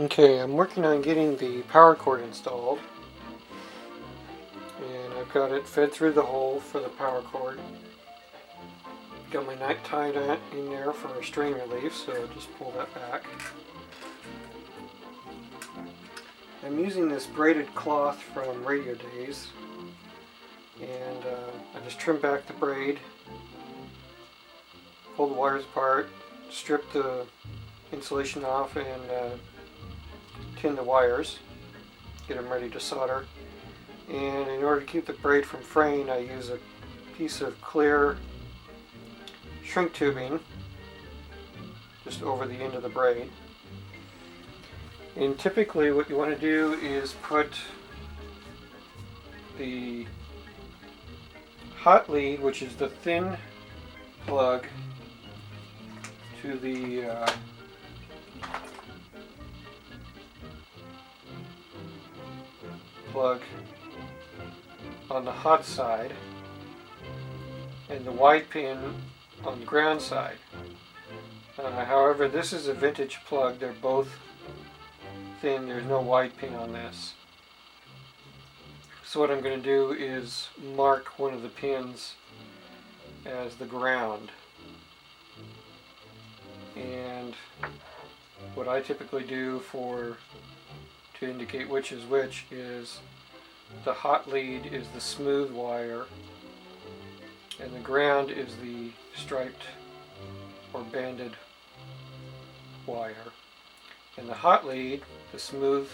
Okay, I'm working on getting the power cord installed, and I've got it fed through the hole for the power cord. Got my nut tied in there for strain relief, so I'll just pull that back. I'm using this braided cloth from Radio Days, and I just trim back the braid, pull the wires apart, strip the insulation off, and tin the wires, get them ready to solder. And in order to keep the braid from fraying, I use a piece of clear shrink tubing just over the end of the braid. And typically what you want to do is put the hot lead, which is the thin plug, to the plug on the hot side, and the wide pin on the ground side. However, this is a vintage plug. They're both thin. There's no wide pin on this. So what I'm going to do is mark one of the pins as the ground. And what I typically do to indicate which is which is the hot lead is the smooth wire, and the ground is the striped or banded wire. And the hot lead, the smooth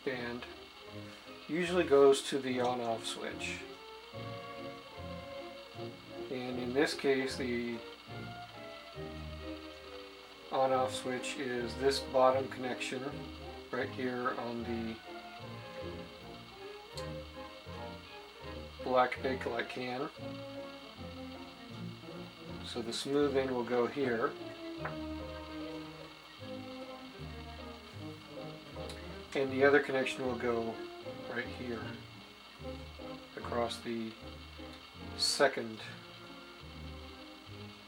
band, usually goes to the on-off switch. And in this case, the on-off switch is this bottom connection right here on the black Bakelite can. So the smooth end will go here. And the other connection will go right here across the second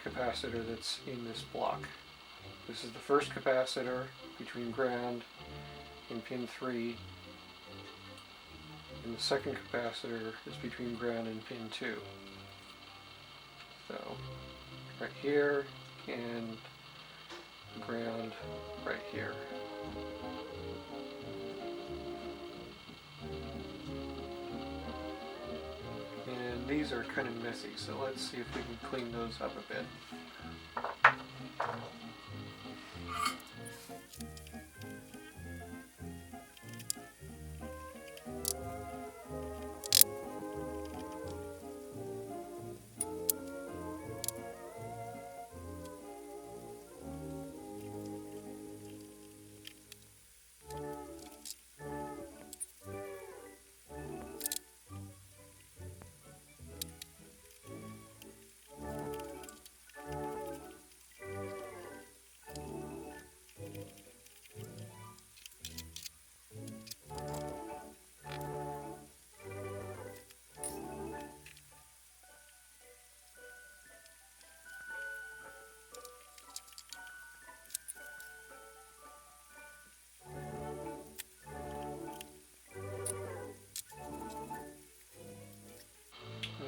capacitor that's in this block. This is the first capacitor between ground and pin 3, and the second capacitor is between ground and pin 2. So right here and ground right here. And these are kind of messy, so let's see if we can clean those up a bit.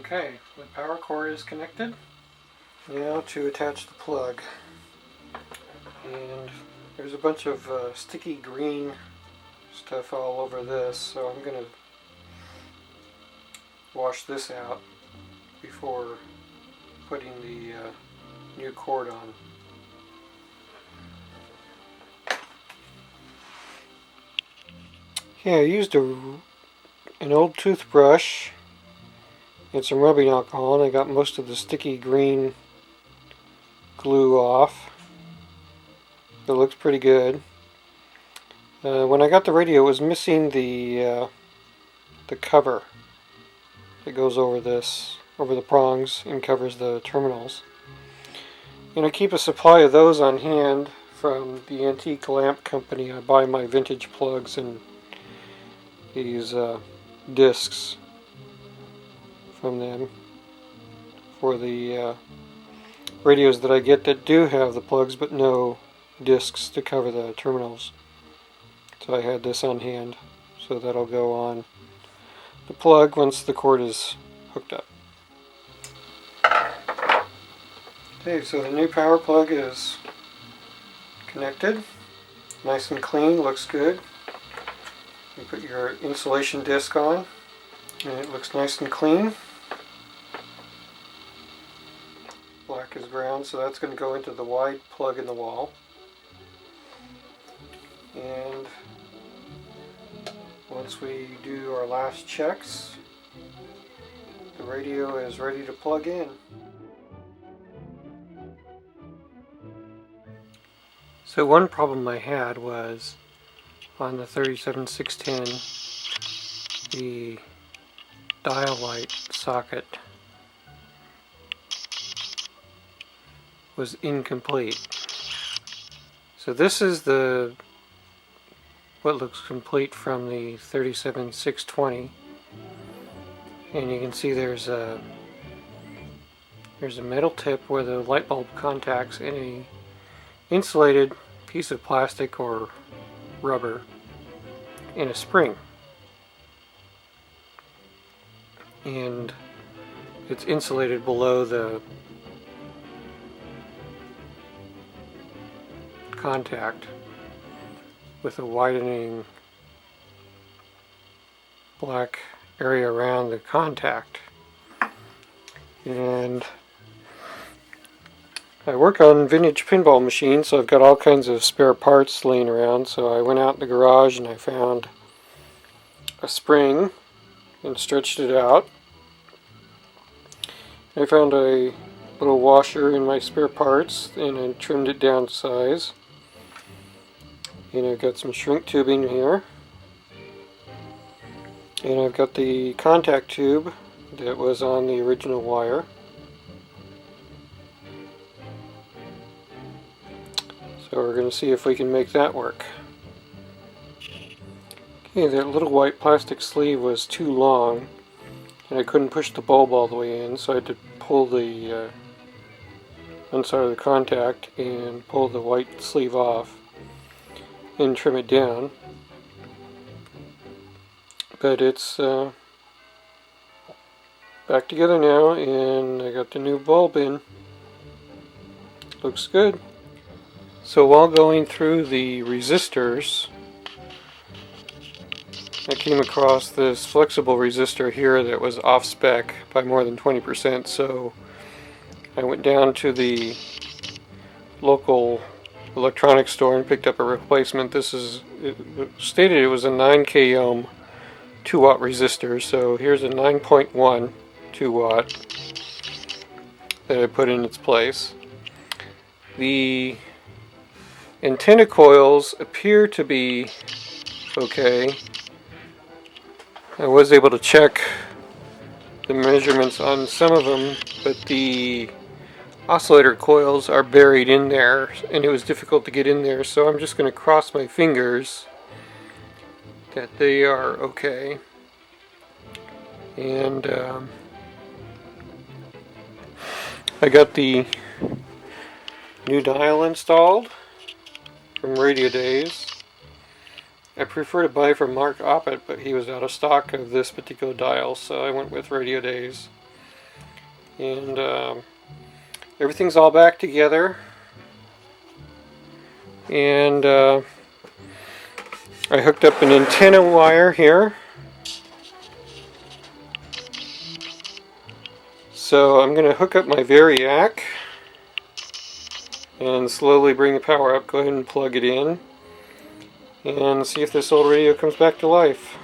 Okay, the power cord is connected. Now to attach the plug. And there's a bunch of sticky green stuff all over this, so I'm going to wash this out before putting the new cord on. Okay, I used an old toothbrush and some rubbing alcohol, and I got most of the sticky green glue off. It looks pretty good. When I got the radio, it was missing the cover that goes over the prongs and covers the terminals. And I keep a supply of those on hand from the antique lamp company. I buy my vintage plugs and these discs from them for the radios that I get that do have the plugs but no discs to cover the terminals. So I had this on hand, so that'll go on the plug once the cord is hooked up. Okay, so the new power plug is connected. Nice and clean, looks good. You put your insulation disc on, and it looks nice and clean. Black is ground, so that's going to go into the wide plug in the wall. And once we do our last checks, the radio is ready to plug in. So one problem I had was on the 37610, the dial light socket was incomplete. So this is what looks complete from the 37620, and you can see there's a metal tip where the light bulb contacts in a insulated piece of plastic or rubber in a spring, and it's insulated below the contact with a widening black area around the contact. And I work on vintage pinball machines, so I've got all kinds of spare parts laying around. So I went out in the garage and I found a spring and stretched it out. I found a little washer in my spare parts and I trimmed it down to size. And I've got some shrink tubing here. And I've got the contact tube that was on the original wire. So we're going to see if we can make that work. Okay, that little white plastic sleeve was too long and I couldn't push the bulb all the way in, so I had to pull the one side of the contact and pull the white sleeve off and trim it down. But it's back together now, and I got the new bulb in. Looks good. So while going through the resistors, I came across this flexible resistor here that was off spec by more than 20%, so I went down to the local electronics store and picked up a replacement. It stated it was a 9k ohm 2 watt resistor, so here's a 9.1 2 watt that I put in its place. The antenna coils appear to be okay. I was able to check the measurements on some of them, but the oscillator coils are buried in there and it was difficult to get in there, so I'm just going to cross my fingers that they are okay. And I got the new dial installed from Radio Days. I prefer to buy from Mark Oppett, but he was out of stock of this particular dial, so I went with Radio Days. And everything's all back together. And I hooked up an antenna wire here. So I'm going to hook up my Variac and slowly bring the power up. Go ahead and plug it in and see if this old radio comes back to life.